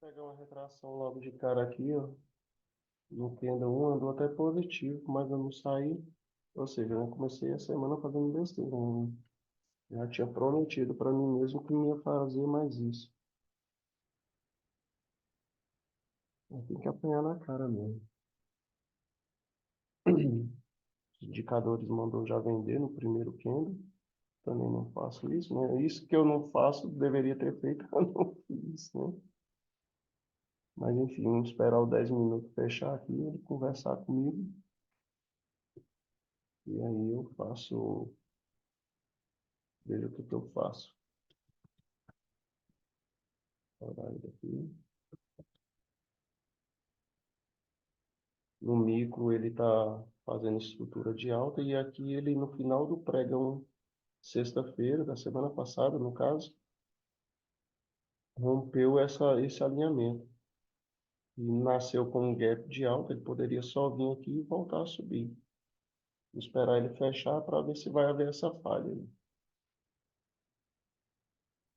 pegar uma retração logo de cara aqui, ó. No Kenda 1 andou até positivo, mas eu não saí. Ou seja, eu comecei a semana fazendo besteira, né? Já tinha prometido para mim mesmo que não ia fazer mais isso. Eu tenho que apanhar na cara mesmo. Os indicadores mandou já vender no primeiro Kenda. Também não faço isso, né? Isso que eu não faço, deveria ter feito, eu não fiz, né? Mas enfim, vamos esperar os 10 minutos fechar aqui, ele conversar comigo. E aí eu faço, vejo o que que eu faço. Horário daqui. No micro ele está fazendo estrutura de alta e aqui ele no final do pregão, sexta-feira da semana passada, no caso, rompeu esse alinhamento. E nasceu com um gap de alta, ele poderia só vir aqui e voltar a subir. Vou esperar ele fechar para ver se vai haver essa falha, né?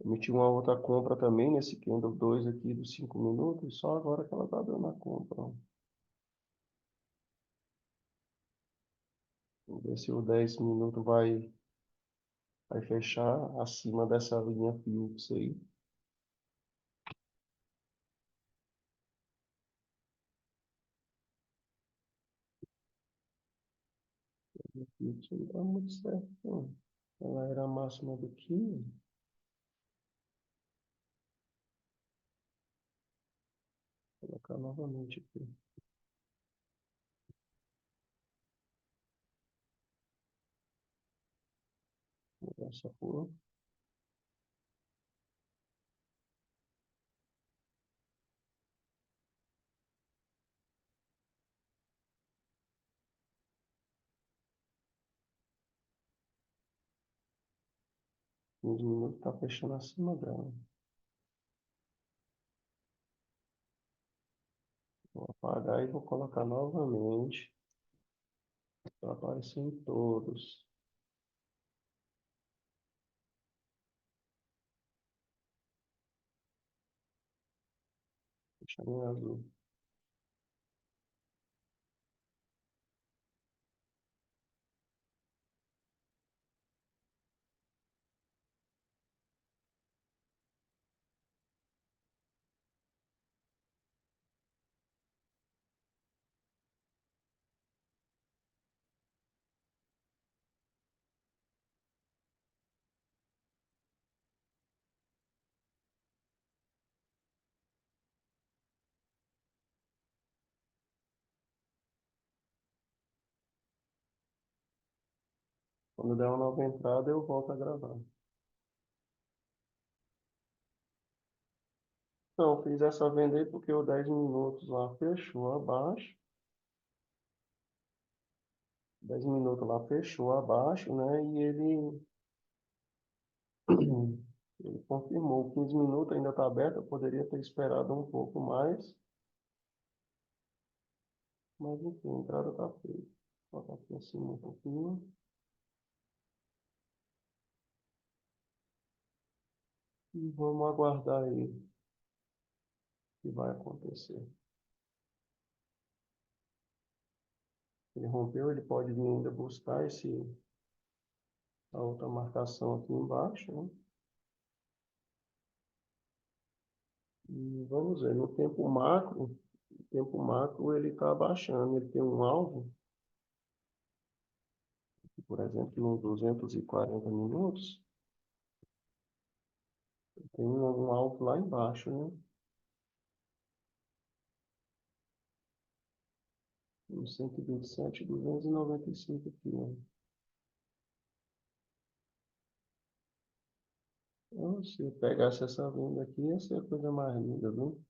Emiti uma outra compra também nesse candle 2 aqui dos 5 minutos, só agora que ela está dando a compra. Vamos ver se o 10 minutos vai fechar acima dessa linha fixa aí. Fixa não dá muito certo, não. Ela era a máxima do 15. Vou colocar novamente aqui. Vou dar essa cor. Os minutos está fechando acima dela. Vou apagar e vou colocar novamente para aparecer em todos. Deixar em azul. Quando der uma nova entrada, eu volto a gravar. Então, fiz essa venda aí porque o 10 minutos lá fechou abaixo. 10 minutos lá fechou abaixo, né? E ele confirmou. 15 minutos ainda está aberto. Eu poderia ter esperado um pouco mais. Mas enfim, a entrada está feita. Vou colocar aqui acima um pouquinho. E vamos aguardar aí o que vai acontecer. Ele rompeu, ele pode vir ainda buscar a outra marcação aqui embaixo, né? E vamos ver, no tempo macro ele está abaixando, ele tem um alvo, por exemplo, nos 240 minutos, tem um alvo lá embaixo, né? No 127, 295 aqui, né? Então, se eu pegasse essa venda aqui, ia ser a coisa mais linda, viu?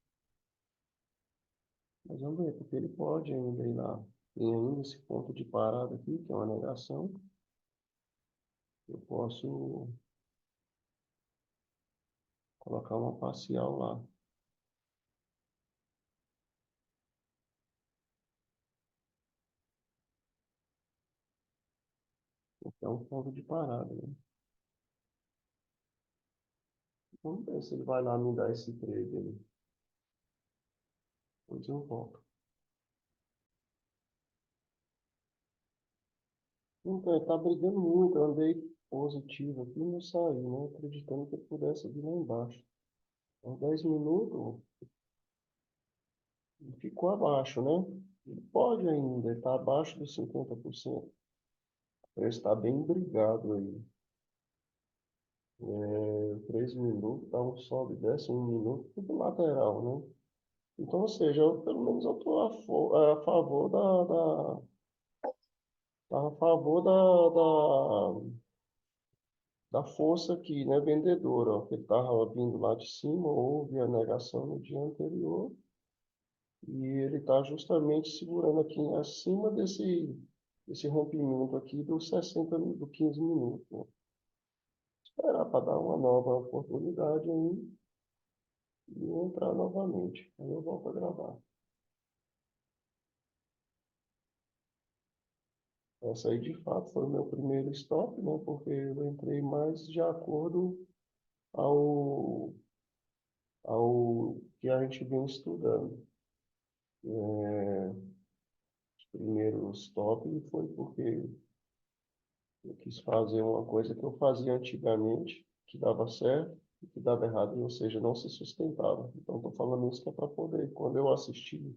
Mas vamos ver, porque ele pode ainda ir lá. Tem ainda esse ponto de parada aqui, que é uma negação. Eu posso colocar uma parcial lá. Então, um ponto de parada, né? Vamos ver se ele vai lá me dar esse trade ali. Depois eu volto. Então, ele tá brigando muito. Eu andei positivo aqui e não saí, né? Acreditando que ele pudesse vir lá embaixo. Uns 10 minutos, ele ficou abaixo, né? Ele pode ainda, ele está abaixo dos 50%. Ele está bem brigado aí. 3 minutos, dá um sobe, desce 1 minuto, tudo lateral, né? Então, ou seja, pelo menos eu estou a favor tá a favor da força aqui, né, vendedora, ó, que ele estava vindo lá de cima, houve a negação no dia anterior, e ele está justamente segurando aqui acima desse rompimento aqui dos 60, do 15 minutos, né? Esperar para dar uma nova oportunidade aí e entrar novamente. Aí eu volto a gravar. Essa aí, de fato, foi o meu primeiro stop, né? Porque eu entrei mais de acordo ao, ao que a gente vem estudando. O primeiro stop foi porque eu quis fazer uma coisa que eu fazia antigamente, que dava certo, e que dava errado, ou seja, não se sustentava. Então, estou falando isso que é para poder, quando eu assistir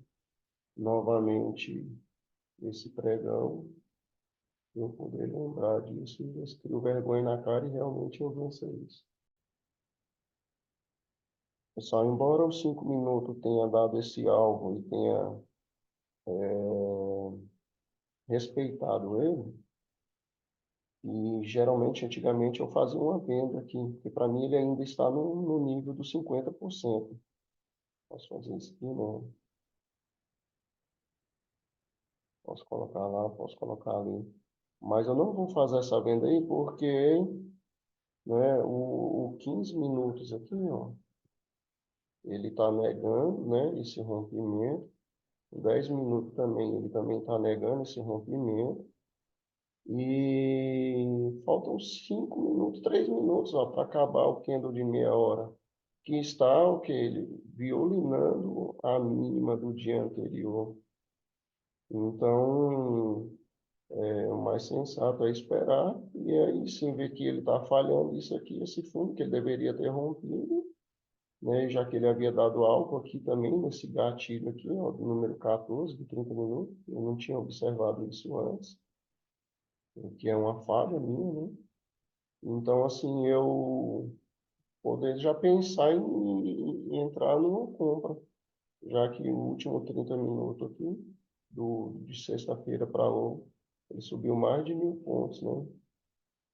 novamente esse pregão, eu poder lembrar disso e ver se crio vergonha na cara e realmente eu vencer isso. Pessoal, embora os 5 minutos tenha dado esse alvo e tenha respeitado ele, e geralmente, antigamente, eu fazia uma venda aqui, porque para mim ele ainda está no nível dos 50%. Posso fazer isso aqui, não. Posso colocar lá, posso colocar ali. Mas eu não vou fazer essa venda aí porque, né, o 15 minutos aqui, ó, ele está negando, né, esse rompimento. 10 minutos também, ele também está negando esse rompimento. E faltam 5 minutos, 3 minutos para acabar o candle de meia hora, que está o que ele violinando a mínima do dia anterior. Então, o mais sensato é esperar e aí sim ver que ele está falhando isso aqui, esse fundo que ele deveria ter rompido, né, já que ele havia dado algo aqui também nesse gatilho aqui, ó, do número 14 de 30 minutos. Eu não tinha observado isso antes, o que é uma falha minha, né? Então, assim, eu poder já pensar em entrar numa compra, já que o último 30 minutos aqui, de sexta-feira para hoje, ele subiu mais de 1.000 pontos, né?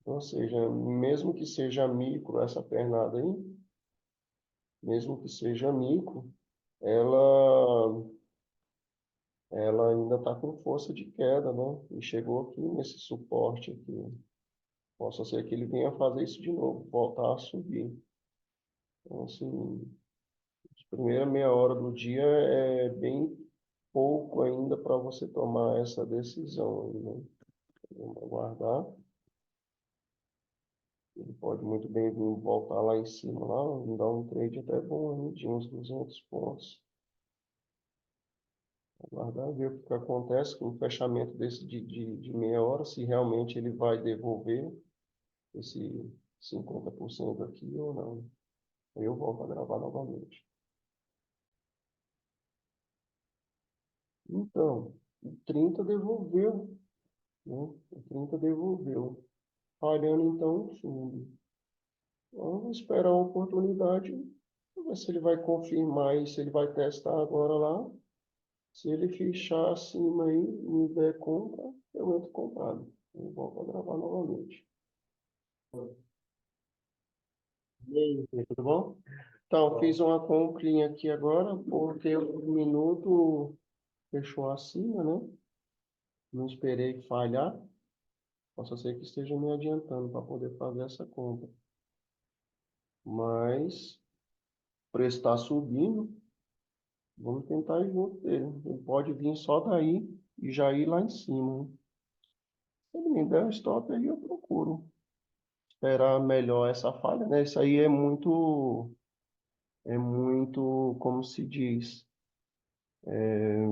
Então, ou seja, mesmo que seja micro essa pernada aí, mesmo que seja micro, ela, ela ainda está com força de queda, né? E chegou aqui nesse suporte aqui. Possa ser que ele venha fazer isso de novo, voltar a subir. Então, assim, primeira meia hora do dia é bem pouco ainda para você tomar essa decisão, né? Vamos aguardar. Ele pode muito bem vir voltar lá em cima, lá, dar um trade até bom aí, de uns 200 pontos. Aguardar ver o que acontece com o fechamento desse de meia hora, se realmente ele vai devolver esse 50% aqui ou não. Aí eu volto a gravar novamente. Então, o 30 devolveu, né? O 30 devolveu. Falhando então o fundo. Vamos esperar a oportunidade, ver se ele vai confirmar e se ele vai testar agora lá. Se ele fechar acima aí, me der compra, eu entro comprado. Eu volto a gravar novamente. E aí, tudo bom? Então, fiz uma comprinha aqui agora, porque o minuto fechou acima, né? Não esperei falhar. Posso ser que esteja me adiantando para poder fazer essa compra. Mas o preço está subindo. Vamos tentar ir junto dele. Ele pode vir só daí e já ir lá em cima, né? Se ele me der um stop aí, eu procuro esperar melhor essa falha, né? Isso aí é muito, como se diz, é,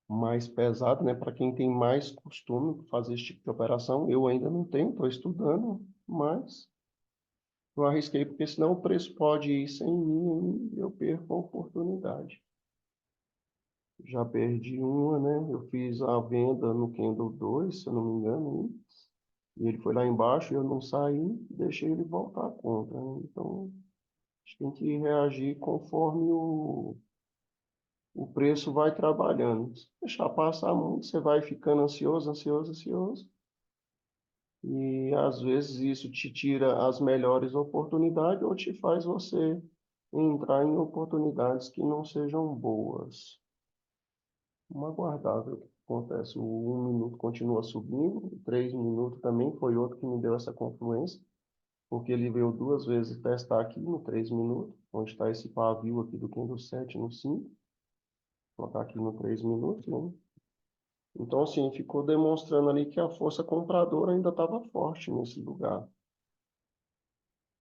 mais pesado, né? Para quem tem mais costume de fazer esse tipo de operação. Eu ainda não tenho, estou estudando, mas eu arrisquei, porque senão o preço pode ir sem mim e eu perco a oportunidade. Já perdi uma, né? Eu fiz a venda no Kindle 2, se eu não me engano, e ele foi lá embaixo, eu não saí, deixei ele voltar à conta, né? Então, a gente tem que reagir conforme o preço vai trabalhando. Se deixar passar muito, você vai ficando ansioso, ansioso, ansioso, e às vezes isso te tira as melhores oportunidades ou te faz você entrar em oportunidades que não sejam boas. Vamos aguardar ver o que acontece. O 1 minuto continua subindo, o 3 minutos também foi outro que me deu essa confluência, porque ele veio duas vezes testar aqui no 3 minutos, onde está esse pavio aqui do Kindle 7 no 5, colocar aqui no 3 minutos, né? Então, assim, ficou demonstrando ali que a força compradora ainda estava forte nesse lugar.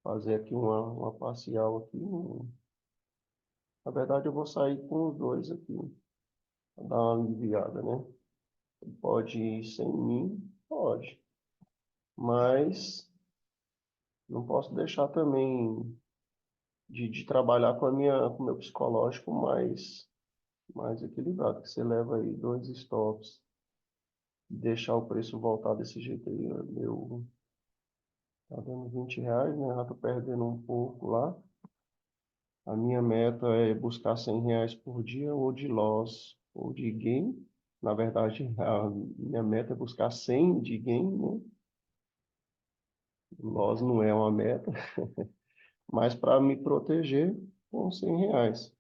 Fazer aqui uma parcial aqui. Na verdade, eu vou sair com os dois aqui, para dar uma aliviada, né? Pode ir sem mim? Pode. Mas não posso deixar também de trabalhar com o meu psicológico mais equilibrado, que você leva aí dois stops e deixar o preço voltar desse jeito aí, ó, tá dando R$ 20, né? Já tô perdendo um pouco lá. A minha meta é buscar R$ 100 por dia, ou de loss, ou de gain. Na verdade, a minha meta é buscar 100 de gain, né? Loss não é uma meta, mas para me proteger com R$ 100.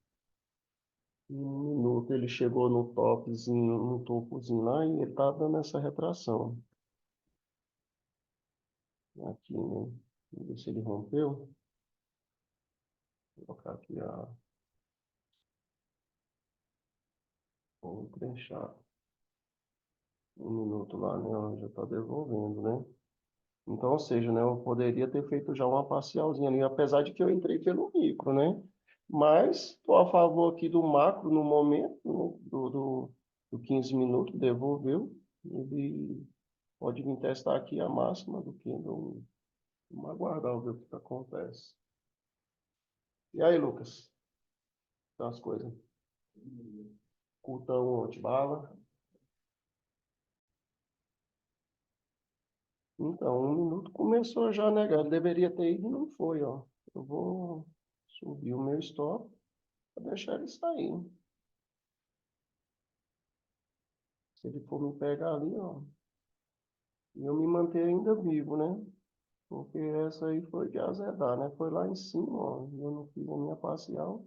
Em 1 minuto ele chegou no topzinho, no topozinho lá, e ele tá dando essa retração. Aqui, né? Vamos ver se ele rompeu. Vou colocar aqui vou deixar 1 minuto lá, né? Ó, já tá devolvendo, né? Então, ou seja, né? Eu poderia ter feito já uma parcialzinha ali, apesar de que eu entrei pelo micro, né? Mas estou a favor aqui do macro no momento, né? Do 15 minutos, devolveu. Ele pode vir testar aqui a máxima do Kindle. Vamos aguardar ver o que acontece. E aí, Lucas? Então, as coisas. Cultão de bala. Então, 1 minuto começou já, né, cara? Deveria ter ido e não foi, ó. Eu vou subir o meu stop para deixar ele sair. Se ele for me pegar ali, ó, e eu me manter ainda vivo, né? Porque essa aí foi de azedar, né? Foi lá em cima, ó. Eu não fiz a minha parcial.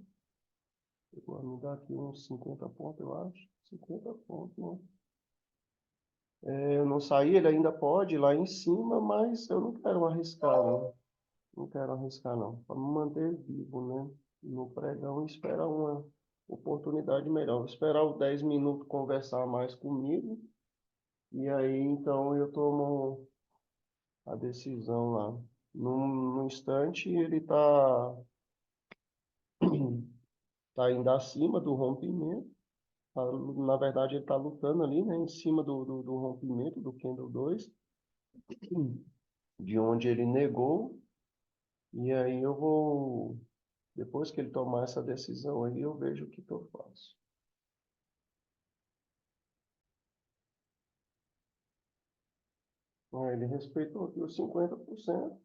Eu vou me dar aqui uns 50 pontos, eu acho. 50 pontos, né? Eu não saí, ele ainda pode ir lá em cima, mas eu não quero arriscar, não. Não quero arriscar, não. Para me manter vivo, né? No pregão, esperar uma oportunidade melhor. Vou esperar os 10 minutos conversar mais comigo. E aí, então, eu tomo a decisão lá. Num instante, ele tá indo acima do rompimento. Na verdade, ele está lutando ali, né? Em cima do rompimento do Candle 2, de onde ele negou. E aí eu vou, depois que ele tomar essa decisão aí, eu vejo o que que eu faço. Ele respeitou aqui os 50%,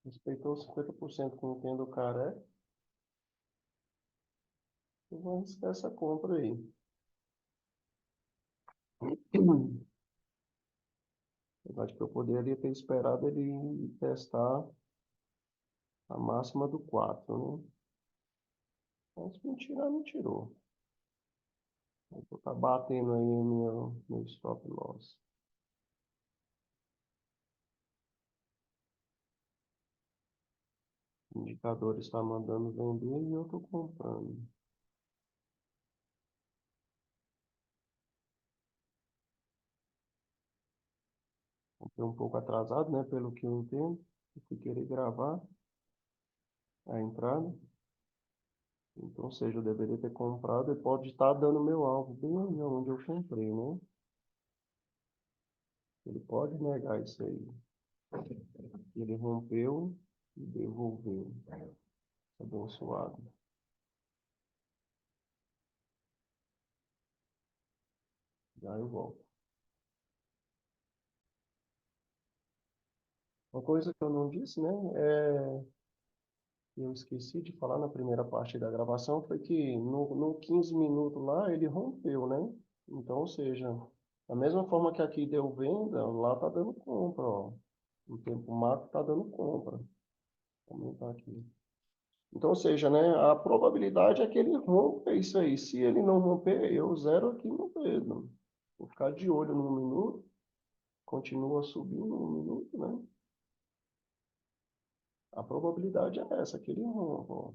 respeitou os 50% com o Kendo Caré. Eu vou arriscar essa compra aí. Eu acho que eu poderia ter esperado ele testar a máxima do 4, né? Mas se me tirar, me tirou. Eu vou estar batendo aí meu stop loss. O indicador está mandando vender e eu estou comprando. foi um pouco atrasado, né? Pelo que eu entendo. Eu fui querer gravar a entrada. Então, ou seja, eu deveria ter comprado e pode estar dando meu alvo bem onde eu comprei, né? Ele pode negar isso aí. Ele rompeu e devolveu. Abençoado. Já eu volto. Uma coisa que eu não disse, né? Eu esqueci de falar na primeira parte da gravação, foi que no 15 minutos lá ele rompeu, né? Então, ou seja, da mesma forma que aqui deu venda, lá tá dando compra, ó. O tempo macro tá dando compra. Vou aumentar aqui. Então, ou seja, né, a probabilidade é que ele rompa isso aí. Se ele não romper, eu zero aqui no dedo. Vou ficar de olho no minuto, continua subindo no minuto, né? A probabilidade é essa, que ele rompa, ó.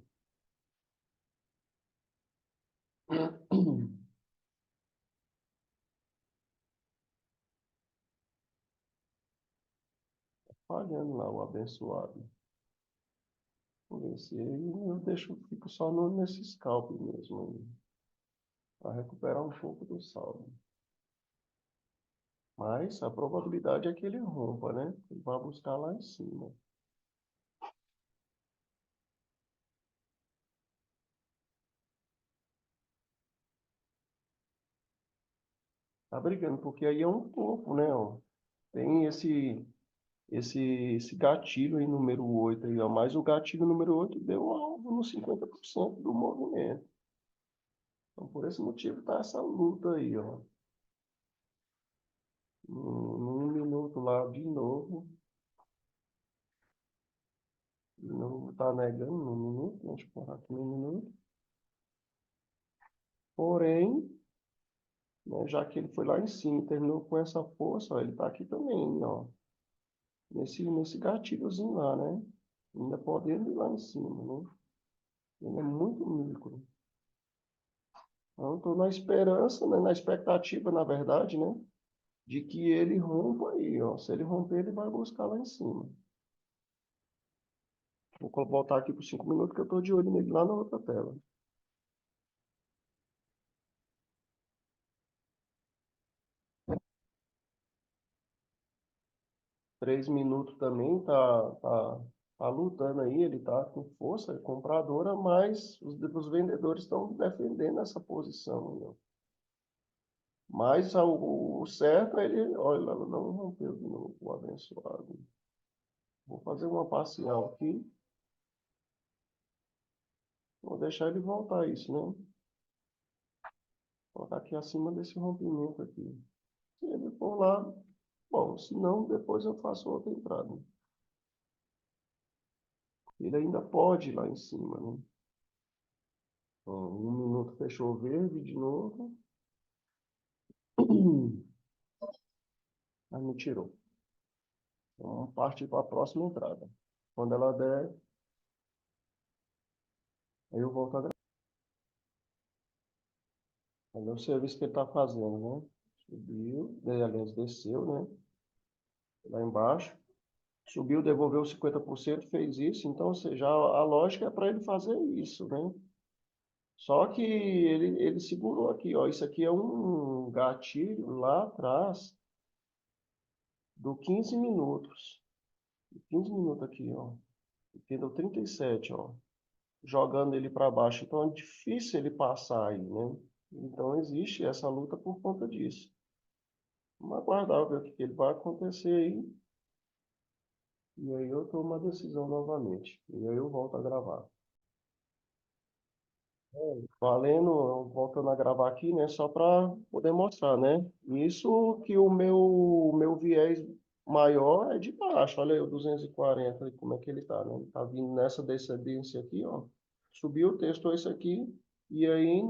Falhando lá, o abençoado. Vamos ver se eu deixo, fico só nesse scalp mesmo, para recuperar um pouco do saldo. Mas a probabilidade é que ele rompa, né? Ele vai buscar lá em cima. Tá brigando, porque aí é um topo, né? Ó. Tem esse gatilho aí, número 8 aí, ó. Mas o gatilho número 8 deu alvo no 50% do movimento. Então, por esse motivo, tá essa luta aí, ó. Num minuto lá, de novo tá negando no minuto, né? Deixa eu parar aqui no minuto. Porém, né, já que ele foi lá em cima e terminou com essa força, ó, ele tá aqui também, ó. Nesse gatilhozinho lá, né? Ainda podendo ir lá em cima, né? Ele é muito micro. Então, estou na esperança, né, na expectativa, na verdade, né, de que ele rompa aí, ó. Se ele romper, ele vai buscar lá em cima. Vou voltar aqui por 5 minutos que eu estou de olho nele lá na outra tela. 3 minutos também tá lutando aí, ele tá com força compradora, mas os vendedores estão defendendo essa posição, né? Mas o certo é ele, olha, não rompeu de novo, o abençoado. Vou fazer uma parcial aqui. Vou deixar ele voltar isso, né? Vou colocar aqui acima desse rompimento aqui. Se ele for lá, bom, se não, depois eu faço outra entrada. Ele ainda pode ir lá em cima, né? Ó, 1 minuto fechou verde de novo. Mas me tirou. Então, vamos partir para a próxima entrada. Quando ela der, aí eu volto a gravar. Olha o serviço que ele está fazendo, né? Subiu, aliás, desceu, né? Lá embaixo. Subiu, devolveu 50%, fez isso. Então, ou seja, a lógica é para ele fazer isso, né? Só que ele segurou aqui, ó. Isso aqui é um gatilho lá atrás do 15 minutos. 15 minutos aqui, ó. Entendeu? 37, ó. Jogando ele para baixo. Então é difícil ele passar aí, né? Então existe essa luta por conta disso. Vamos aguardar ver o que ele vai acontecer aí. E aí eu tomo uma decisão novamente. E aí eu volto a gravar. Valendo, voltando a gravar aqui, né? Só para poder mostrar, né? Isso que o meu viés maior é de baixo. Olha aí o 240, aí como é que ele tá, né? Ele tá vindo nessa descendência aqui, ó. Subiu, testou isso aqui. E aí,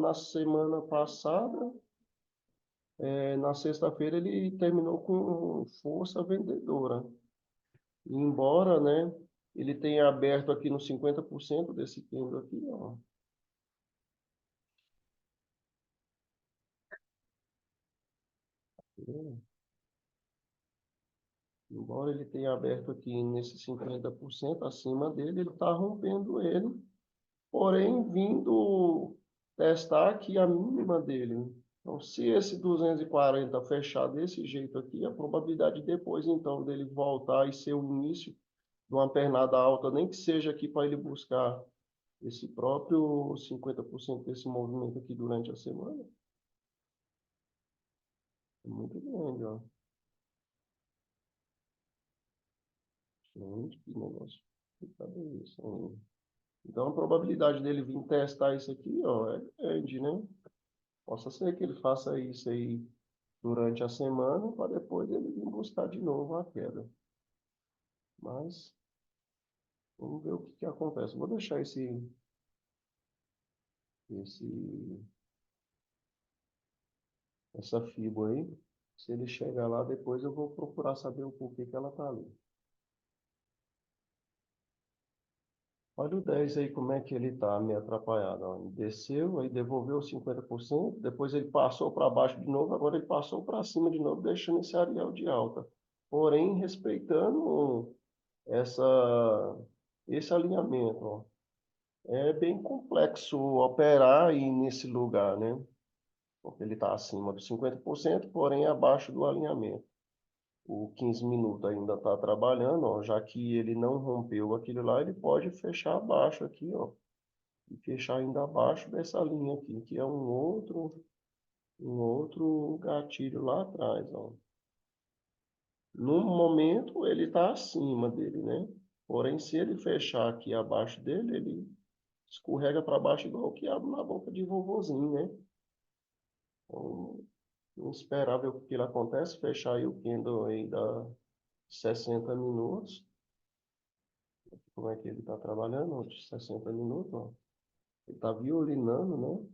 na semana passada, na sexta-feira, ele terminou com força vendedora. E embora, né? Ele tenha aberto aqui no 50% desse candle aqui, ó. Embora ele tenha aberto aqui nesse 50% acima dele, ele está rompendo ele, porém vindo testar aqui a mínima dele. Então, se esse 240 fechar desse jeito aqui, a probabilidade depois, então, dele voltar e ser o início de uma pernada alta, nem que seja aqui para ele buscar esse próprio 50% desse movimento aqui durante a semana, é muito grande, ó. Gente, que negócio. Cadê isso? Então, a probabilidade dele vir testar isso aqui, ó, é grande, né? Possa ser que ele faça isso aí durante a semana, para depois ele vir buscar de novo a queda. Mas, vamos ver o que que acontece. Vou deixar esse, essa FIBO aí. Se ele chegar lá, depois eu vou procurar saber o porquê que ela tá ali. Olha o 10 aí, como é que ele tá meio atrapalhado. Ó. Ele desceu, aí devolveu os 50%, depois ele passou para baixo de novo, agora ele passou para cima de novo, deixando esse areal de alta. Porém, respeitando essa, esse alinhamento. Ó. É bem complexo operar aí nesse lugar, né? Porque ele está acima dos 50%, porém abaixo do alinhamento. O 15 minutos ainda está trabalhando, ó, já que ele não rompeu aquilo lá, ele pode fechar abaixo aqui, ó, e fechar ainda abaixo dessa linha aqui, que é um outro gatilho lá atrás, ó. No momento ele está acima dele, né? Porém, se ele fechar aqui abaixo dele, ele escorrega para baixo igual o quiabo na boca de vovozinho, né? Então, não esperar ver o que ele acontece, fechar aí o candle aí da 60 minutos. Como é que ele está trabalhando? De 60 minutos, ó. Ele está violinando, né?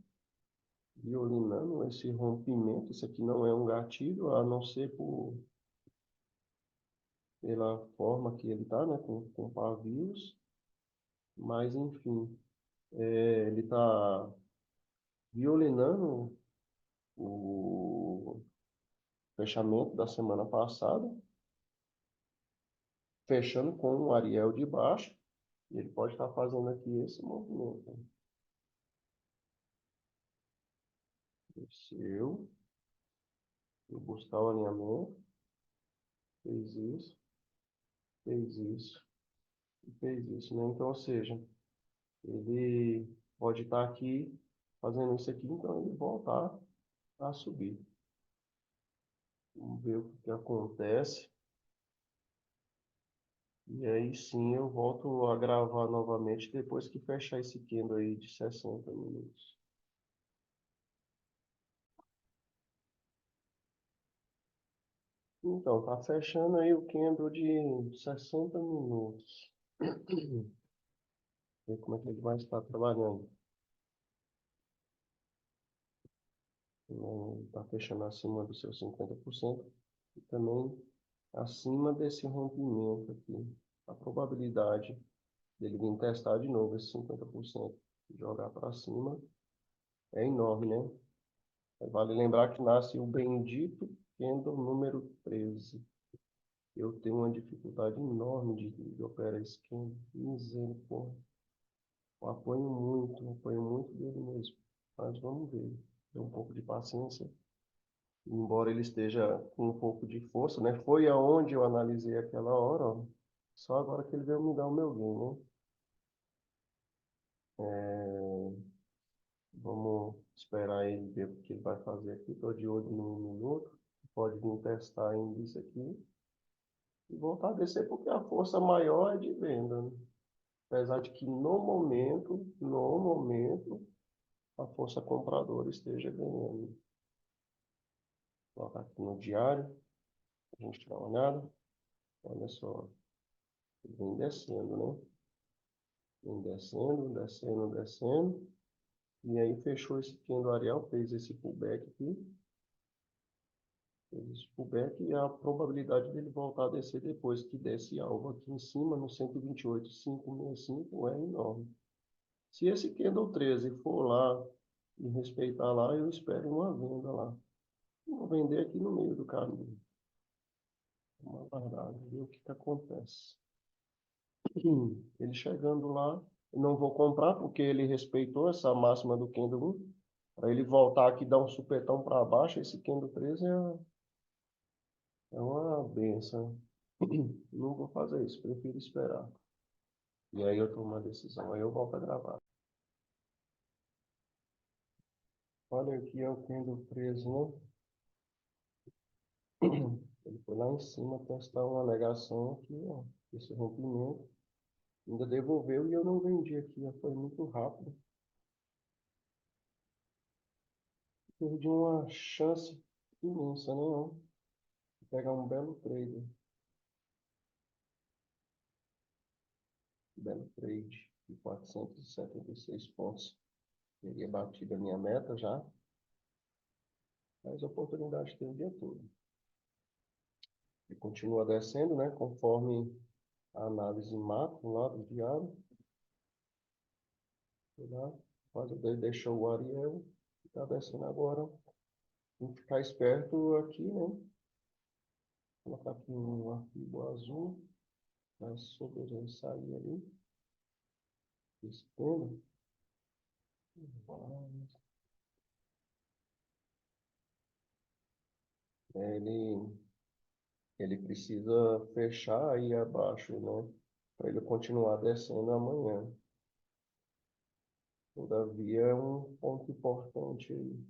Violinando esse rompimento. Isso aqui não é um gatilho, a não ser pela forma que ele está, né? Com pavios. Mas, enfim, ele está violinando o fechamento da semana passada, fechando com o Ariel de baixo. E ele pode estar fazendo aqui esse movimento. Desceu, vou buscar o alinhamento, fez isso e fez isso, né? Então, ou seja, ele pode estar aqui fazendo isso aqui, então ele voltar a subir. Vamos ver o que acontece. E aí sim eu volto a gravar novamente depois que fechar esse candle aí de 60 minutos. Então, tá fechando aí o candle de 60 minutos. Ver como é que ele vai estar trabalhando. Está fechando acima dos seus 50% e também acima desse rompimento aqui. A probabilidade dele vir testar de novo esse 50% e jogar para cima é enorme, né? Vale lembrar que nasce o bendito candle número 13. Eu tenho uma dificuldade enorme de operar esse candle. Misericórdia. Eu apanho muito dele mesmo. Mas vamos ver. Tem um pouco de paciência. Embora ele esteja com um pouco de força, né? Foi aonde eu analisei aquela hora, ó. Só agora que ele veio me dar o meu gain, né? Vamos esperar ele ver o que ele vai fazer aqui. Estou de olho no 1 minuto. Pode vir testar ainda isso aqui. E voltar a descer porque a força maior é de venda, né? Apesar de que no momento, a força compradora esteja ganhando. Vou colocar aqui no diário, a gente dá uma olhada. Olha só, vem descendo, né? Vem descendo, descendo, descendo. E aí fechou esse candle Arial, fez esse pullback aqui. Fez esse pullback e a probabilidade dele voltar a descer depois que desce alvo aqui em cima, no 128,565, é enorme. Se esse candle 13 for lá e respeitar lá, eu espero uma venda lá. Vou vender aqui no meio do caminho. Vamos aguardar, ver o que que acontece. Ele chegando lá, eu não vou comprar porque ele respeitou essa máxima do Kendo 1. Para ele voltar aqui e dar um supetão para baixo, esse Kendo 13 é uma benção. Não vou fazer isso, prefiro esperar. E aí eu tomo uma decisão, aí eu volto a gravar. Olha aqui, é o Kendo 13, né? Ele foi lá em cima testar uma alegação aqui, ó, esse rompimento. Ainda devolveu e eu não vendi aqui, ó, foi muito rápido. Perdi uma chance imensa, né? Ó? Pegar um belo trade. Belo trade de 476 pontos. Teria batido a minha meta já, mas a oportunidade tem o dia todo. E continua descendo, né? Conforme a análise macro lá do diário. Lá, quase ele deixou o Ariel, está descendo agora. Tem que ficar esperto aqui, né? Vou colocar aqui um arquivo azul, para sobre sair ali. Esse tema. Ele, ele precisa fechar aí abaixo, né? Para ele continuar descendo amanhã. Todavia, é um ponto importante aí,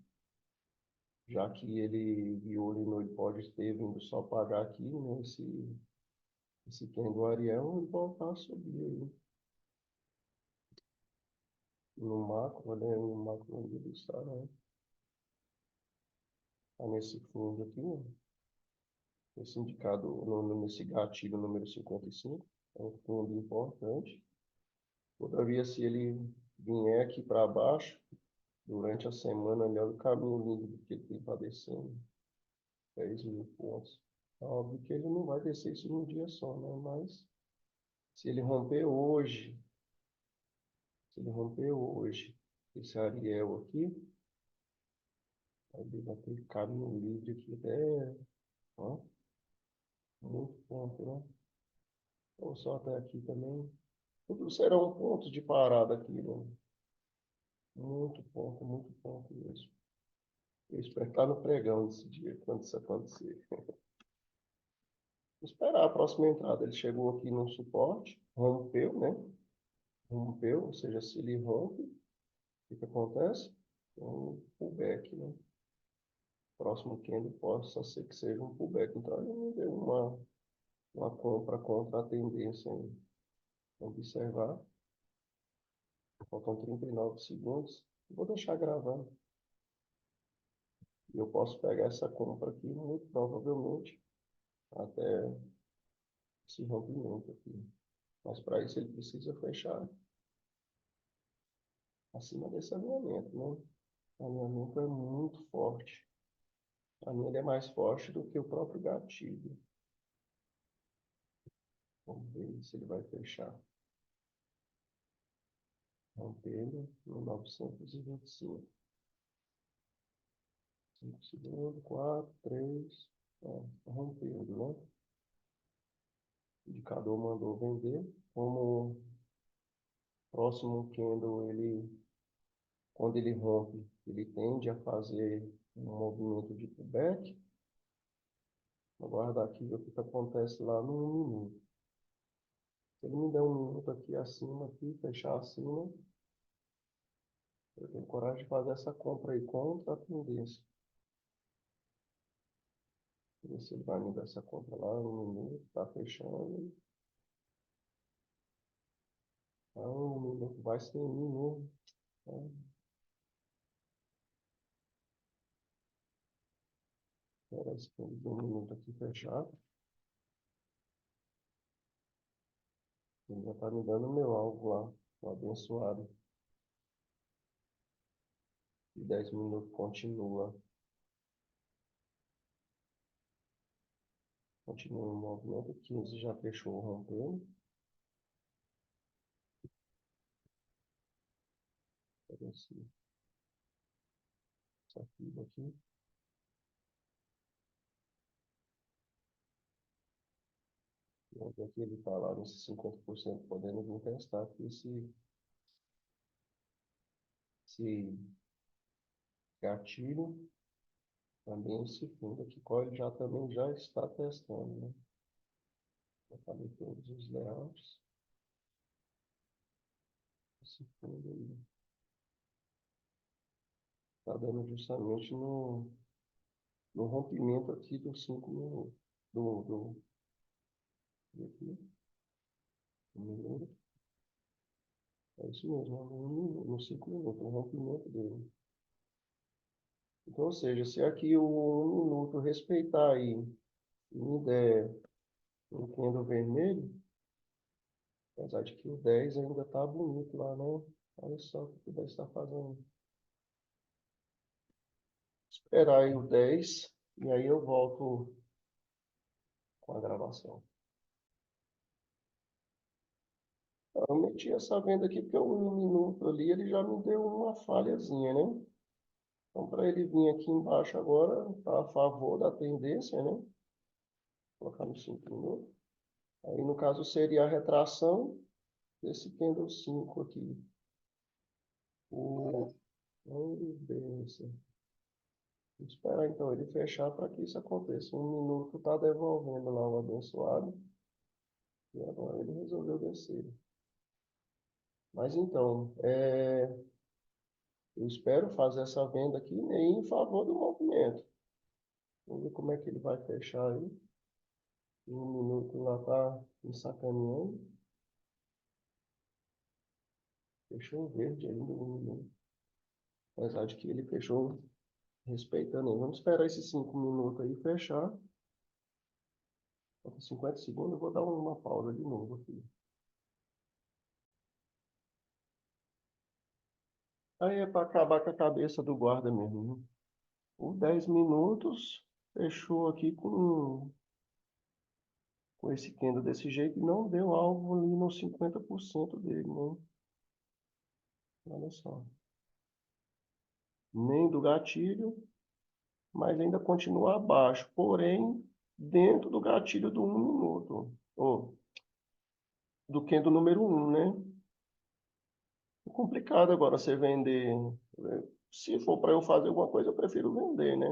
já que ele viu ali no, ele pode ter vindo só pagar aqui, né? Esse Ken do Ariel e voltar a subir aí. No macro, né? No macro onde ele está, né? Tá nesse fundo aqui, né? Esse indicador, nesse gatilho número 55, é um fundo importante. Todavia, se ele vier aqui para baixo, durante a semana, ali, olha o caminho lindo que ele tem para descer, né? 10 mil pontos. É óbvio que ele não vai descer isso num dia só, né? Mas se ele romper hoje, se ele romper hoje, esse Ariel aqui, aí ele vai ter caminho livre aqui até, ó, muito ponto, né? Ou só até aqui também. Tudo serão pontos de parada aqui, né? Muito ponto mesmo. Eu espero estar no pregão nesse dia, quando isso acontecer. Esperar a próxima entrada. Ele chegou aqui no suporte, rompeu, né? Rompeu, ou seja, se ele rompe, o que acontece? Um pullback, né? Próximo candle possa ser que seja um pullback. Então, ele me deu uma compra contra a tendência aí. Observar. Faltam 39 segundos. Vou deixar gravando. Eu posso pegar essa compra aqui, muito provavelmente, até esse rompimento aqui. Mas para isso ele precisa fechar acima desse alinhamento, né? O alinhamento é muito forte. Para mim ele é mais forte do que o próprio gatilho. Vamos ver se ele vai fechar. Rompendo no 925. 5 segundos, 4, 3. Rompendo, né? O indicador mandou vender. Como próximo candle, quando ele rompe, ele tende a fazer um movimento de pullback. Vou guardar aqui ver o que acontece lá no 1 minuto. Se ele me der 1 minuto aqui acima, aqui, fechar acima, eu tenho coragem de fazer essa compra aí contra a tendência. Ver se ele vai me dar essa compra lá no 1 minuto, tá fechando. Então, o 1 minuto vai sem mim mesmo. Então, espera esse 1 minuto aqui fechado. Ele já tá me dando o meu alvo lá, o abençoado. E 10 minutos continua. Continua o movimento. 15 já fechou rompendo. Pega essa fila aqui. Aqui ele está lá nesses 50% podendo vir testar aqui se gatilho também esse fundo aqui, qual ele já também já está testando, né? Eu falei todos os layouts. Esse fundo aí está dando justamente no rompimento aqui dos 5 minutos. Aqui, um minuto. É isso mesmo, no 5 minutos, o rompimento dele. Então, ou seja, se aqui o 1 minuto respeitar aí e me der um candle vermelho, apesar de que o 10 ainda tá bonito lá, né? Olha só o que o 10 está fazendo. Esperar aí o 10 e aí eu volto com a gravação. Eu meti essa venda aqui porque o 1 minuto ali ele já me deu uma falhazinha, né? Então, para ele vir aqui embaixo agora, tá a favor da tendência, né? Vou colocar no 5 minutos. Aí, no caso, seria a retração desse candle 5 aqui. Tendência. Vou esperar, então, ele fechar para que isso aconteça. 1 minuto está devolvendo lá o abençoado. E agora ele resolveu descer. Mas, então, eu espero fazer essa venda aqui em favor do movimento. Vamos ver como é que ele vai fechar aí. 1 minuto lá está me sacaneando. Fechou verde ainda, 1 minuto. Apesar de que ele fechou respeitando aí. Vamos esperar esses 5 minutos aí fechar. Falta 50 segundos, eu vou dar uma pausa de novo aqui. Aí é para acabar com a cabeça do guarda mesmo, né? Por 10 minutos, fechou aqui com esse candle desse jeito e não deu alvo ali nos 50% dele, né? Olha só. Nem do gatilho, mas ainda continua abaixo. Porém, dentro do gatilho do 1 minuto. Ou do candle número 1, né? É complicado agora você vender. Se for para eu fazer alguma coisa, eu prefiro vender, né?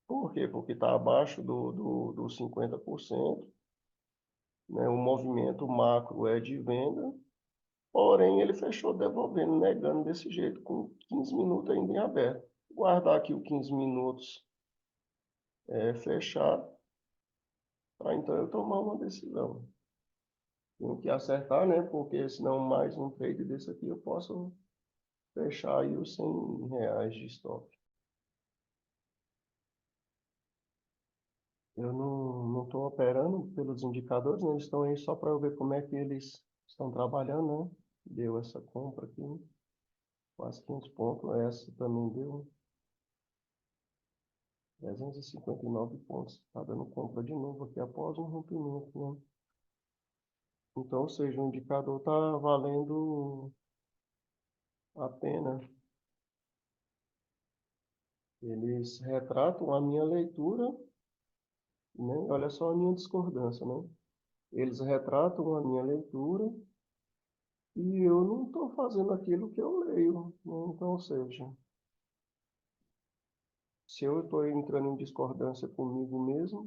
Por quê? Porque está abaixo dos 50%, né? O movimento macro é de venda, porém ele fechou devolvendo, negando desse jeito, com 15 minutos ainda em aberto. Guardar aqui os 15 minutos fechar, para então eu tomar uma decisão. Tenho que acertar, né? Porque senão mais um trade desse aqui eu posso fechar aí os R$ 100 de stop. Eu não estou operando pelos indicadores, né? Eles estão aí só para eu ver como é que eles estão trabalhando, né? Deu essa compra aqui, quase 500 pontos. Essa também deu 359 pontos. Está dando compra de novo aqui após um rompimento, né? Então, ou seja, o indicador está valendo a pena. Eles retratam a minha leitura, né? Olha só a minha discordância, né? Eles retratam a minha leitura e eu não estou fazendo aquilo que eu leio, né? Então, ou seja, se eu estou entrando em discordância comigo mesmo,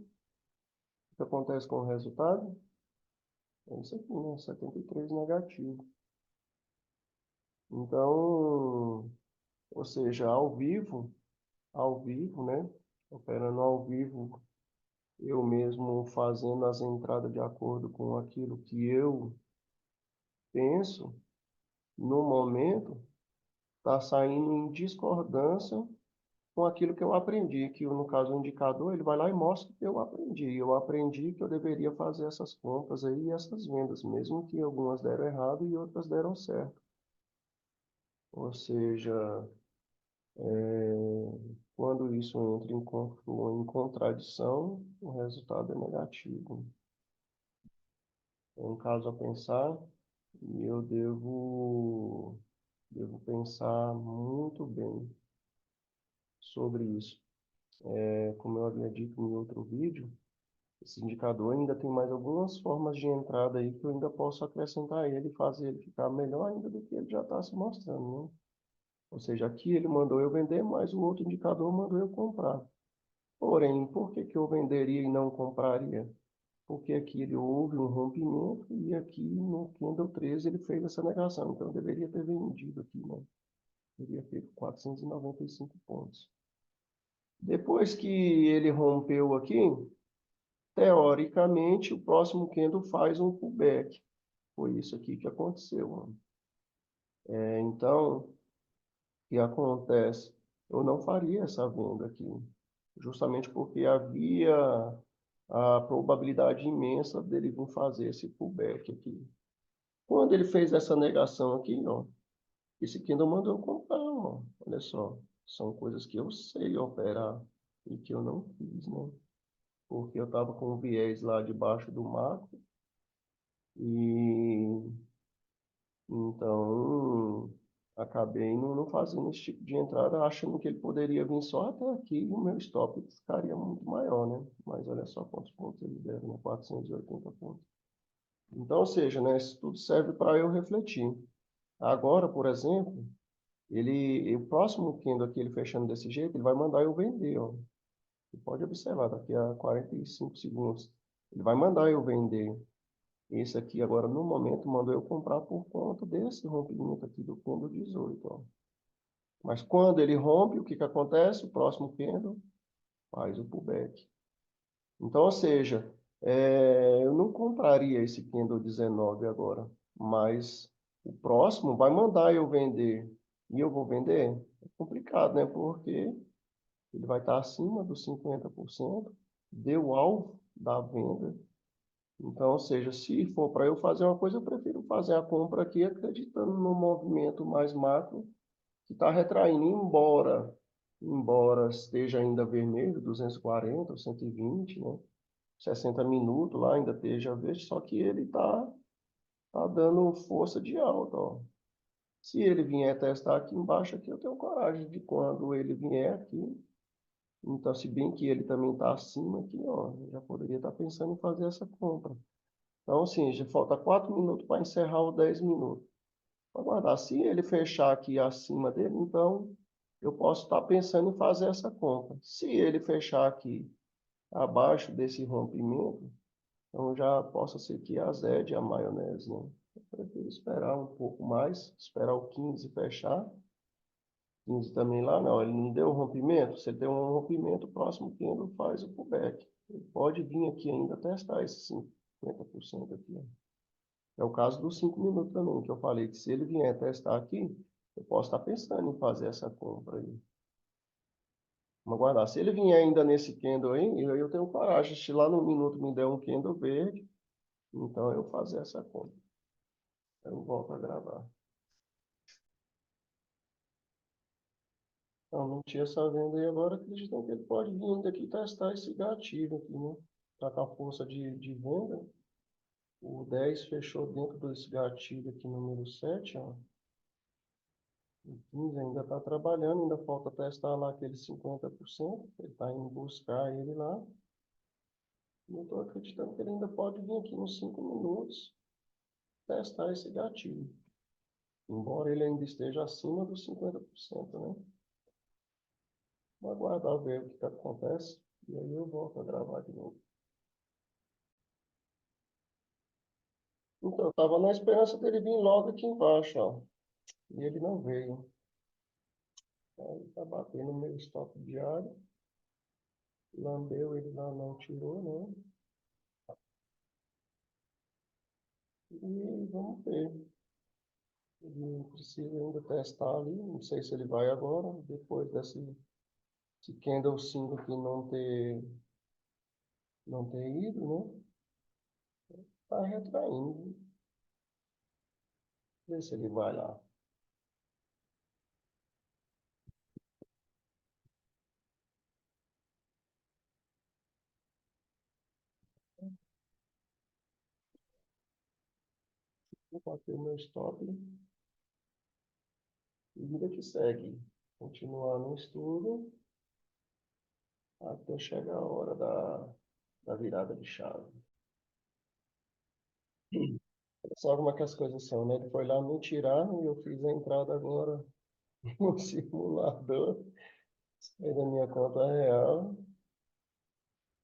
o que acontece com o resultado? É isso aqui, né? 73 negativo. Então, ou seja, ao vivo, né? Operando ao vivo, eu mesmo fazendo as entradas de acordo com aquilo que eu penso, no momento, está saindo em discordância com aquilo que eu aprendi, que no caso o indicador, ele vai lá e mostra que eu aprendi. Eu aprendi que eu deveria fazer essas compras aí, essas vendas, mesmo que algumas deram errado e outras deram certo. Ou seja, quando isso entra em contradição, o resultado é negativo. É um caso a pensar e eu devo pensar muito bem sobre isso. Como eu havia dito em outro vídeo, Esse indicador ainda tem mais algumas formas de entrada aí que eu ainda posso acrescentar ele e fazer ele ficar melhor ainda do que ele já está se mostrando, né? Ou seja, aqui ele mandou eu vender, mas o outro indicador mandou eu comprar. Porém, por que que eu venderia e não compraria? Porque aqui ele houve um rompimento e aqui no Candle 13 ele fez essa negação. Então eu deveria ter vendido aqui, né? Teria feito 495 pontos. Depois que ele rompeu aqui, teoricamente o próximo candle faz um pullback. Foi isso aqui que aconteceu, mano. Então, o que acontece? Eu não faria essa venda aqui, justamente porque havia a probabilidade imensa dele vir fazer esse pullback aqui. Quando ele fez essa negação aqui, ó, esse candle mandou eu comprar, ó. Olha só, são coisas que eu sei operar e que eu não fiz, né? Porque eu estava com o viés lá debaixo do macro e então acabei não fazendo esse tipo de entrada, achando que ele poderia vir só até aqui e o meu stop ficaria muito maior, né? Mas olha só quantos pontos ele deram, né? 480 pontos. Então, ou seja, né, isso tudo serve para eu refletir. Agora, por exemplo, o próximo candle aqui, ele fechando desse jeito, ele vai mandar eu vender, ó. Você pode observar, daqui a 45 segundos, ele vai mandar eu vender. Esse aqui agora, no momento, mandou eu comprar por conta desse rompimento aqui do candle 18, ó. Mas quando ele rompe, o que que acontece? O próximo candle faz o pullback. Então, ou seja, eu não compraria esse candle 19 agora, mas o próximo vai mandar eu vender e eu vou vender? É complicado, né? Porque ele vai estar acima dos 50%, deu alvo da venda. Então, ou seja, se for para eu fazer uma coisa, eu prefiro fazer a compra aqui acreditando no movimento mais macro que está retraindo, embora esteja ainda vermelho, 240, 120, né? 60 minutos lá ainda esteja verde, só que ele tá dando força de alta, ó. Se ele vier testar aqui embaixo, aqui eu tenho coragem de quando ele vier aqui. Então, se bem que ele também está acima aqui, ó, eu já poderia estar pensando em fazer essa compra. Então, assim, já falta 4 minutos para encerrar os 10 minutos. Aguardar. Se ele fechar aqui acima dele, então eu posso estar pensando em fazer essa compra. Se ele fechar aqui abaixo desse rompimento, então já possa ser que azede a maionese, né? Eu prefiro esperar um pouco mais, esperar o 15 fechar. 15 também lá, não, ele não deu rompimento. Se ele deu um rompimento, o próximo candle faz o pullback. Ele pode vir aqui ainda testar esse 50% aqui, ó. É o caso dos 5 minutos também, que eu falei que se ele vier testar aqui, eu posso estar pensando em fazer essa compra aí. Vamos aguardar. Se ele vier ainda nesse candle aí, eu tenho coragem. Se lá no minuto me der um candle verde, então eu fazer essa compra. Eu volto a gravar. Então, não tinha essa venda aí agora, acreditam que ele pode vir ainda aqui testar esse gatilho aqui, né? Tá com a força de venda. O 10 fechou dentro desse gatilho aqui, número 7, ó. O 15 ainda está trabalhando, ainda falta testar lá aquele 50%. Ele está indo buscar ele lá. E eu estou acreditando que ele ainda pode vir aqui nos 5 minutos testar esse gatilho. Embora ele ainda esteja acima dos 50%, né? Vou aguardar ver o que acontece. E aí eu volto a gravar de novo. Então, eu estava na esperança dele vir logo aqui embaixo, ó. E ele não veio. Aí está batendo o meu stop diário. Lambeu, ele lá não tirou, né? E vamos ver. Ele precisa ainda testar ali. Não sei se ele vai agora, depois desse candle 5 aqui não ter ido, né? Tá retraindo. Ver se ele vai lá. Vou bater o meu stop e vida que segue. Continuar no estudo até chegar a hora da virada de chave. Sabe como é que as coisas são, né? Ele foi lá me tirar e eu fiz a entrada agora no simulador, saí da minha conta real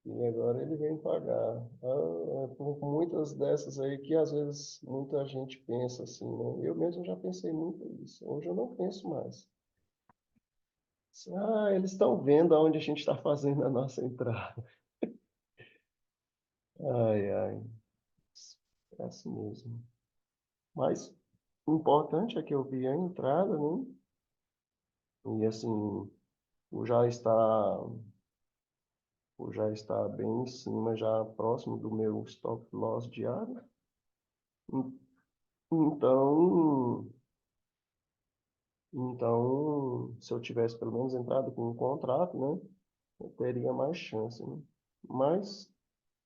e agora ele vem pagar. É por muitas dessas aí que às vezes muita gente pensa assim, né? Eu mesmo já pensei muito nisso. Hoje eu não penso mais. Assim, eles estão vendo aonde a gente está fazendo a nossa entrada. Ai, ai, é assim mesmo. Mas o importante é que eu vi a entrada, né? E assim, o já está, o já está bem em cima, já próximo do meu stop loss diário. En- Então, se eu tivesse pelo menos entrado com um contrato, né? Eu teria mais chance, né? Mas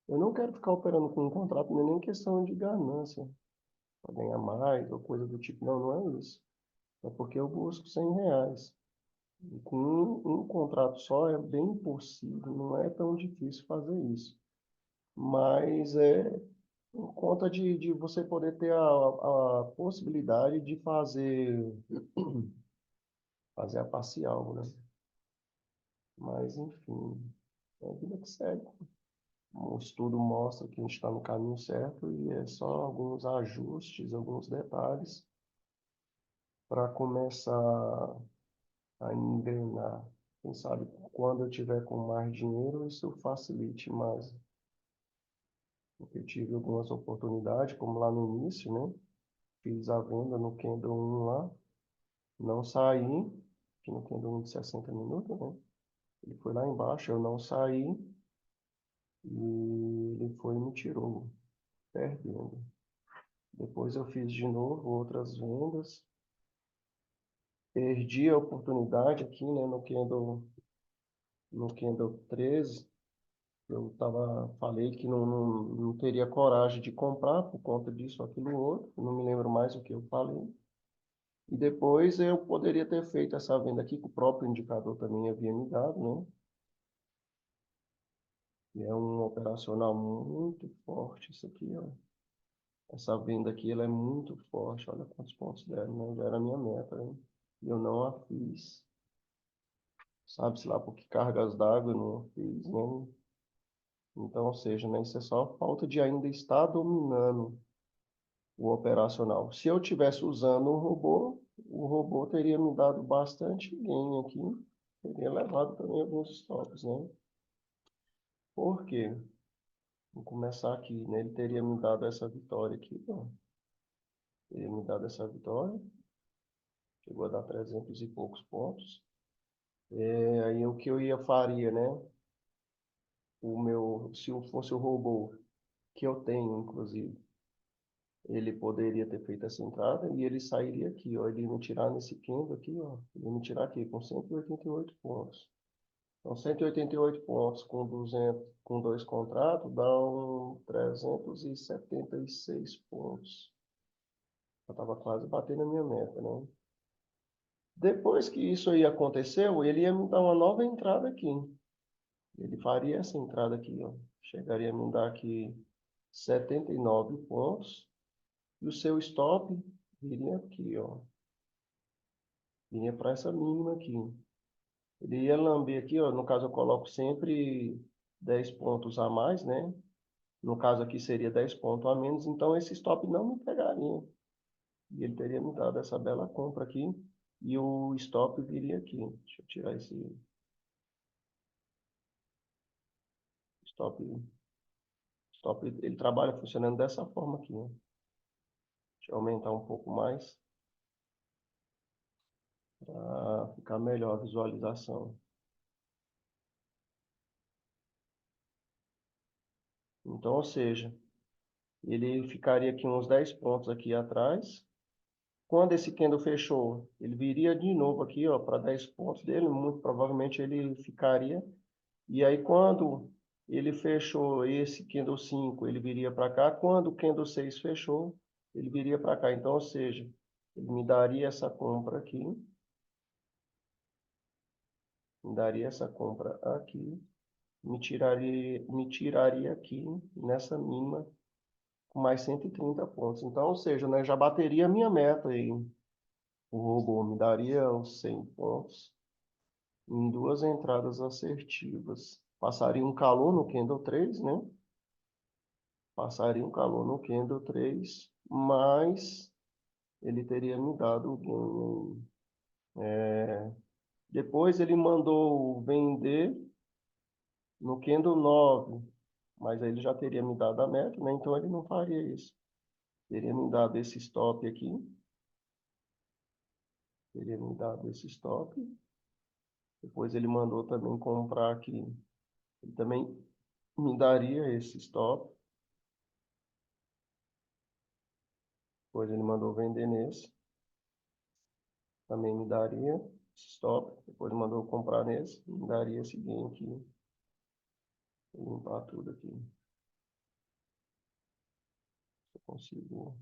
eu não quero ficar operando com um contrato, não é nem questão de ganância, para ganhar mais ou coisa do tipo. Não, não é isso. É porque eu busco R$ 100. E com um contrato só é bem possível, não é tão difícil fazer isso. Mas é por conta de você poder ter a possibilidade de fazer a parcial, né? Mas, enfim, é a vida que segue. O estudo mostra que a gente está no caminho certo e é só alguns ajustes, alguns detalhes para começar a engrenar. Quem sabe quando eu tiver com mais dinheiro, isso facilite mais. Porque eu tive algumas oportunidades, como lá no início, né? Fiz a venda no Candle 1 lá, não saí, que no Candle 1 de 60 minutos, né? Ele foi lá embaixo, eu não saí e ele foi e me tirou, perdendo. Depois eu fiz de novo outras vendas, perdi a oportunidade aqui, né, no Candle 13. Falei que não teria coragem de comprar por conta disso, aquilo outro, não me lembro mais o que eu falei. E depois eu poderia ter feito essa venda aqui, que o próprio indicador também havia me dado, né? E é um operacional muito forte isso aqui, ó. Essa venda aqui, ela é muito forte, olha quantos pontos deram, né? Já era a minha meta, né? E eu não a fiz. Sabe-se lá por que cargas d'água eu não a fiz, né? Então, ou seja, né, isso é só falta de ainda estar dominando o operacional. Se eu tivesse usando o robô teria me dado bastante gain aqui, teria levado também alguns stops, né? Por quê? Vou começar aqui, né? Ele teria me dado essa vitória aqui, ó. Teria me dado essa vitória, chegou a dar 300 e poucos pontos. Aí o que eu faria, né? Se eu fosse o robô, que eu tenho, inclusive, ele poderia ter feito essa entrada e ele sairia aqui, ó. Ele ia me tirar nesse candle aqui, ó. Ele ia me tirar aqui com 188 pontos. Então, 188 pontos com 200, com dois contratos, dão 376 pontos. Eu estava quase batendo a minha meta, né? Depois que isso aí aconteceu, ele ia me dar uma nova entrada aqui. Ele faria essa entrada aqui, ó. Chegaria a me dar aqui 79 pontos. E o seu stop viria aqui, ó. Viria para essa mínima aqui. Ele ia lamber aqui, ó. No caso, eu coloco sempre 10 pontos a mais, né? No caso aqui seria 10 pontos a menos. Então, esse stop não me pegaria. E ele teria me dado essa bela compra aqui. E o stop viria aqui. Deixa eu tirar esse stop. Stop, ele trabalha funcionando dessa forma aqui, né? Deixa eu aumentar um pouco mais para ficar melhor a visualização. Então, ou seja, ele ficaria aqui uns 10 pontos aqui atrás. Quando esse candle fechou, ele viria de novo aqui, ó, para 10 pontos dele, muito provavelmente ele ficaria. E aí quando ele fechou esse candle 5, ele viria para cá. Quando o candle 6 fechou, ele viria para cá. Então, ou seja, ele me daria essa compra aqui, me daria essa compra aqui me tiraria aqui nessa mínima com mais 130 pontos. Então, ou seja, né, já bateria a minha meta aí. O robô me daria os 100 pontos em duas entradas assertivas. Passaria um calor no Candle 3, né? Passaria um calor no Candle 3, mas ele teria me dado o ganho. Depois ele mandou vender no Candle 9, mas aí ele já teria me dado a meta, né? Então ele não faria isso. Teria me dado esse stop aqui. Teria me dado esse stop. Depois ele mandou também comprar aqui. Ele também me daria esse stop. Depois ele mandou vender nesse. Também me daria esse stop. Depois ele mandou comprar nesse. Me daria esse gain aqui. Vou limpar tudo aqui. Se eu consigo.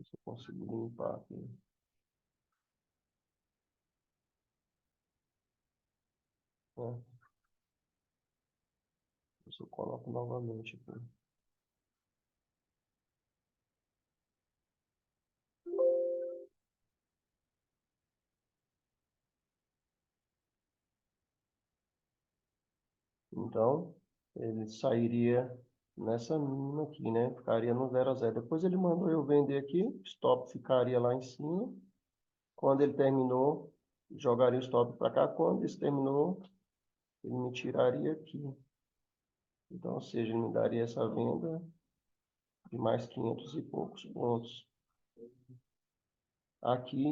Se eu consigo limpar aqui. Né? Eu coloco novamente aqui. Então, ele sairia nessa mínima aqui, né? Ficaria no 0 a 0. Depois ele mandou eu vender aqui, stop ficaria lá em cima. Quando ele terminou, jogaria o stop para cá. Quando isso terminou, ele me tiraria aqui. Então, ou seja, ele me daria essa venda de mais 500 e poucos pontos. Aqui,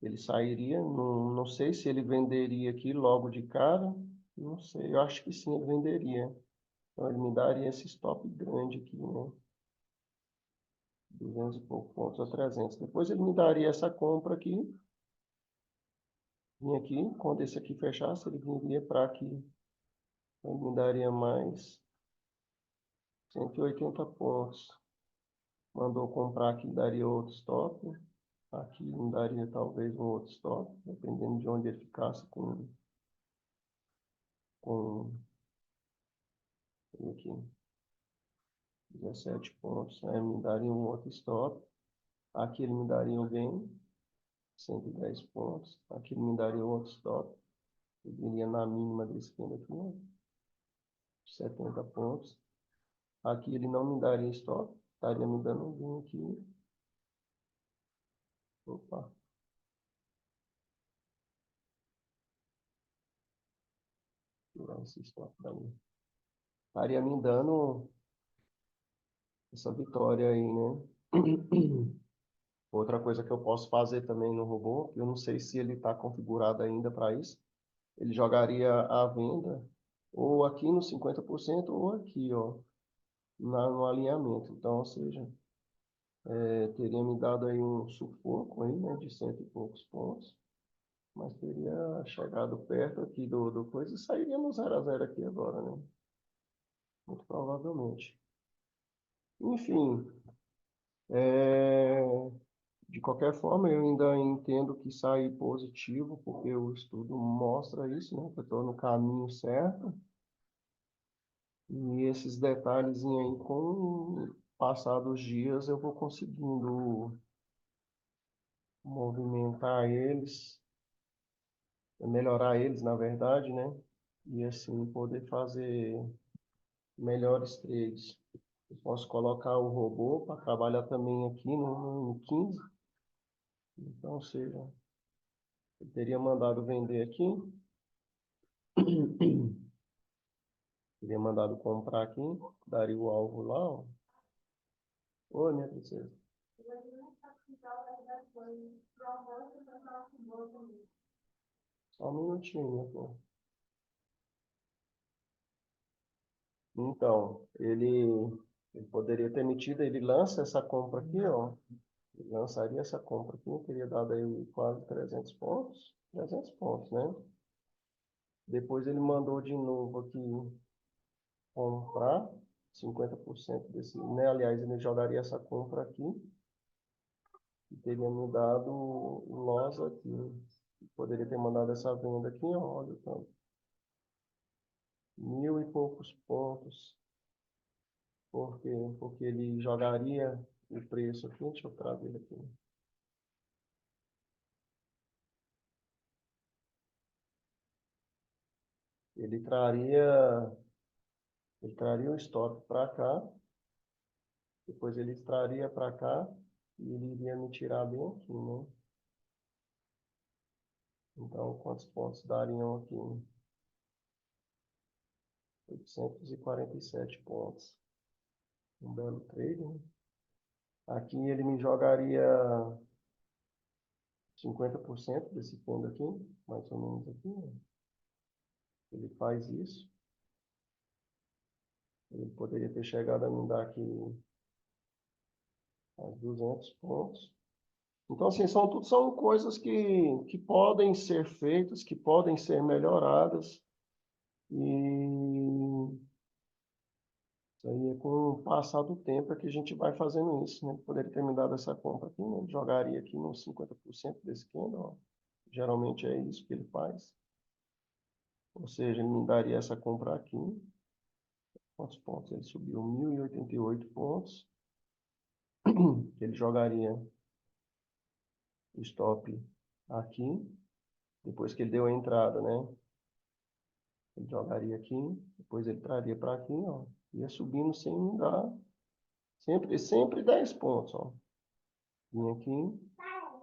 ele sairia, não sei se ele venderia aqui logo de cara. Não sei, eu acho que sim, ele venderia. Então, ele me daria esse stop grande aqui, né? 200 e poucos pontos a 300. Depois ele me daria essa compra aqui. Vim aqui, quando esse aqui fechasse, ele viria para aqui. Ele me daria mais 180 pontos. Mandou comprar aqui, daria outro stop. Aqui me daria talvez um outro stop, dependendo de onde ele ficasse com aqui, 17 pontos. Aí me daria um outro stop. Aqui ele me daria um gain, 110 pontos. Aqui ele me daria outro stop. Eu iria na mínima desse candle aqui, né? 70 pontos. Aqui ele não me daria stop, estaria me dando um gain aqui. Opa. Tirar esse stop daí. Estaria me dando essa vitória aí, né? Outra coisa que eu posso fazer também no robô, eu não sei se ele está configurado ainda para isso, ele jogaria a venda ou aqui no 50% ou aqui, ó, no alinhamento. Então, ou seja, teria me dado aí um sufoco aí, né, de 100 e poucos pontos, mas teria chegado perto aqui do coisa e sairia no 0 a 0 aqui agora, né? Muito provavelmente. Enfim, de qualquer forma, eu ainda entendo que sai positivo, porque o estudo mostra isso, né? Que eu estou no caminho certo. E esses detalhes aí, com o passar dos dias, eu vou conseguindo movimentar eles, melhorar eles, na verdade, né? E assim poder fazer melhores trades. Eu posso colocar o robô para trabalhar também aqui no 15. Então, ou seja, eu teria mandado vender aqui. Teria mandado comprar aqui, daria o alvo lá, ó. Oi, minha princesa. Só um minutinho, minha flor. Então, ele poderia ter metido, ele lança essa compra aqui, ó. Ele lançaria essa compra aqui, teria dado aí quase 300 pontos. 300 pontos, né? Depois ele mandou de novo aqui comprar 50% desse, né? Aliás, ele jogaria essa compra aqui e teria me dado loss aqui. Poderia ter mandado essa venda aqui, ó, olha, tanto. 1.000 e poucos pontos. Por quê? Porque ele jogaria o preço aqui. Deixa eu trazer ele aqui. Ele traria o stop para cá, depois ele traria para cá e ele iria me tirar bem aqui, né? Então, quantos pontos dariam aqui? 847 pontos. Um belo trade, né? Aqui ele me jogaria 50% desse fundo aqui, mais ou menos aqui, né? Ele faz isso. Ele poderia ter chegado a me dar aqui mais 200 pontos. Então, assim, tudo são coisas que podem ser feitas, que podem ser melhoradas. E isso aí é com o passar do tempo é que a gente vai fazendo isso, né? Poderia ter me dado essa compra aqui, né? Jogaria aqui nos 50% desse candle, ó. Geralmente é isso que ele faz. Ou seja, ele me daria essa compra aqui. Quantos pontos? Ele subiu 1.088 pontos. Ele jogaria o stop aqui. Depois que ele deu a entrada, né? Ele jogaria aqui. Depois ele traria para aqui, ó. Ia subindo sem dar. Sempre 10 pontos, ó. Vinha aqui.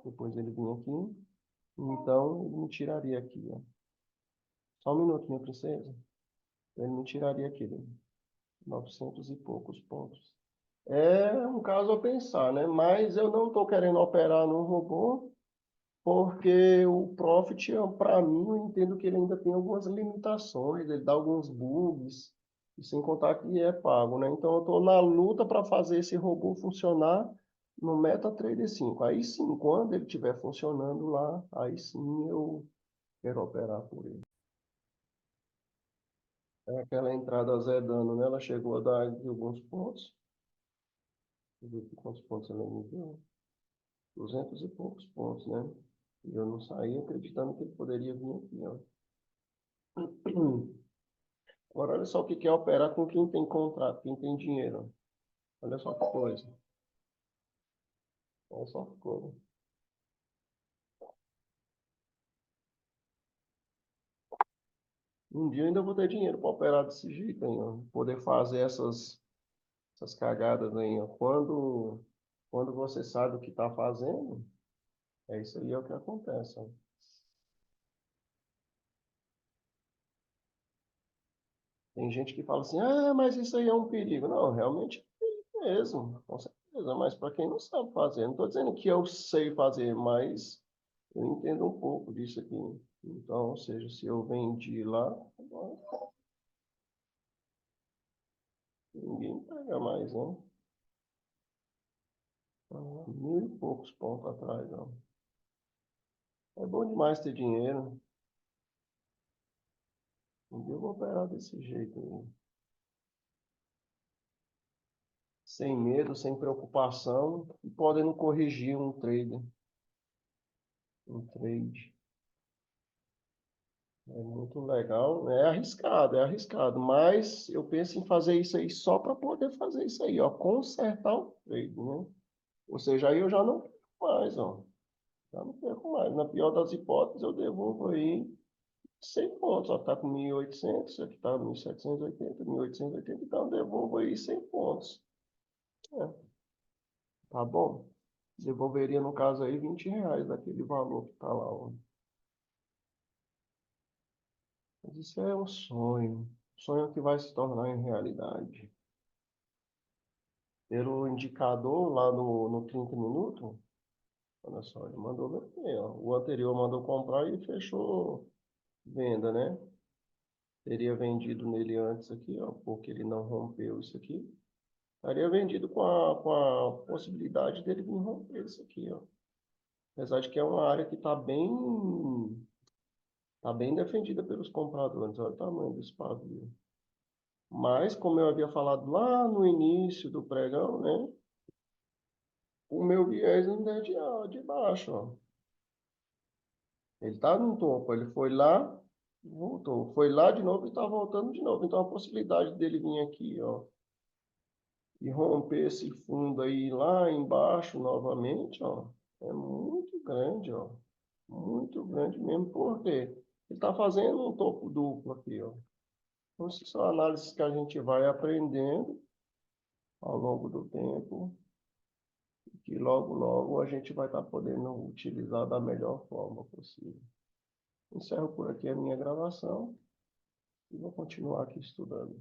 Depois ele vinha aqui. Então, ele me tiraria aqui, ó. Só um minuto, minha princesa. Ele me tiraria aqui, né? 900 e poucos pontos. É um caso a pensar, né? Mas eu não estou querendo operar no robô, porque o Profit, para mim, eu entendo que ele ainda tem algumas limitações, ele dá alguns bugs, e sem contar que é pago, né? Então, eu estou na luta para fazer esse robô funcionar no MetaTrader 5. Aí sim, quando ele estiver funcionando lá, aí sim eu quero operar por ele. É aquela entrada azedando, né? Ela chegou a dar aqui alguns pontos. Deixa eu ver aqui quantos pontos ela me deu. 200 e poucos pontos, né? E eu não saí acreditando que ele poderia vir aqui, ó. Agora, olha só o que é operar com quem tem contrato, quem tem dinheiro. Olha só que coisa. Olha só que coisa. Um dia eu ainda vou ter dinheiro para operar desse jeito aí, ó. Poder fazer essas cagadas aí, ó. Quando você sabe o que está fazendo, é isso aí é o que acontece, ó. Tem gente que fala assim, ah, mas isso aí é um perigo. Não, realmente é um perigo mesmo, com certeza. Mas para quem não sabe fazer, não estou dizendo que eu sei fazer, mas eu entendo um pouco disso aqui. Então, ou seja, se eu vendi lá, ninguém pega mais, né? 1.000 e poucos pontos atrás, ó. É bom demais ter dinheiro. Um dia eu vou operar desse jeito aí. Sem medo, sem preocupação e podendo corrigir um trade. Um trade. É muito legal. É arriscado, mas eu penso em fazer isso aí só para poder fazer isso aí, ó, consertar o trade, né? Ou seja, aí eu já não perco mais, ó. Já não perco mais. Na pior das hipóteses, eu devolvo aí 100 pontos, ó. Tá com 1.800, aqui tá 1.780, 1.880, então eu devolvo aí 100 pontos. É, tá bom? Devolveria, no caso aí, R$ 20 daquele valor que tá lá, ó. Mas isso é um sonho. Sonho que vai se tornar em realidade. Pelo indicador lá no 30 minutos, olha só, ele mandou vender, ó. O anterior mandou comprar e fechou venda, né? Teria vendido nele antes aqui, ó, porque ele não rompeu isso aqui. Estaria vendido com a possibilidade dele vir romper isso aqui, ó. Apesar de que é uma área que tá bem defendida pelos compradores. Olha o tamanho desse pavio. Mas, como eu havia falado lá no início do pregão, né? O meu viés ainda é de baixo, ó. Ele está no topo, ele foi lá, voltou. Foi lá de novo e está voltando de novo. Então a possibilidade dele vir aqui, ó, e romper esse fundo aí lá embaixo novamente, ó, é muito grande, ó. Muito grande mesmo, porque ele está fazendo um topo duplo aqui, ó. Então, essas são análises que a gente vai aprendendo ao longo do tempo, que logo, logo a gente vai estar podendo utilizar da melhor forma possível. Encerro por aqui a minha gravação e vou continuar aqui estudando.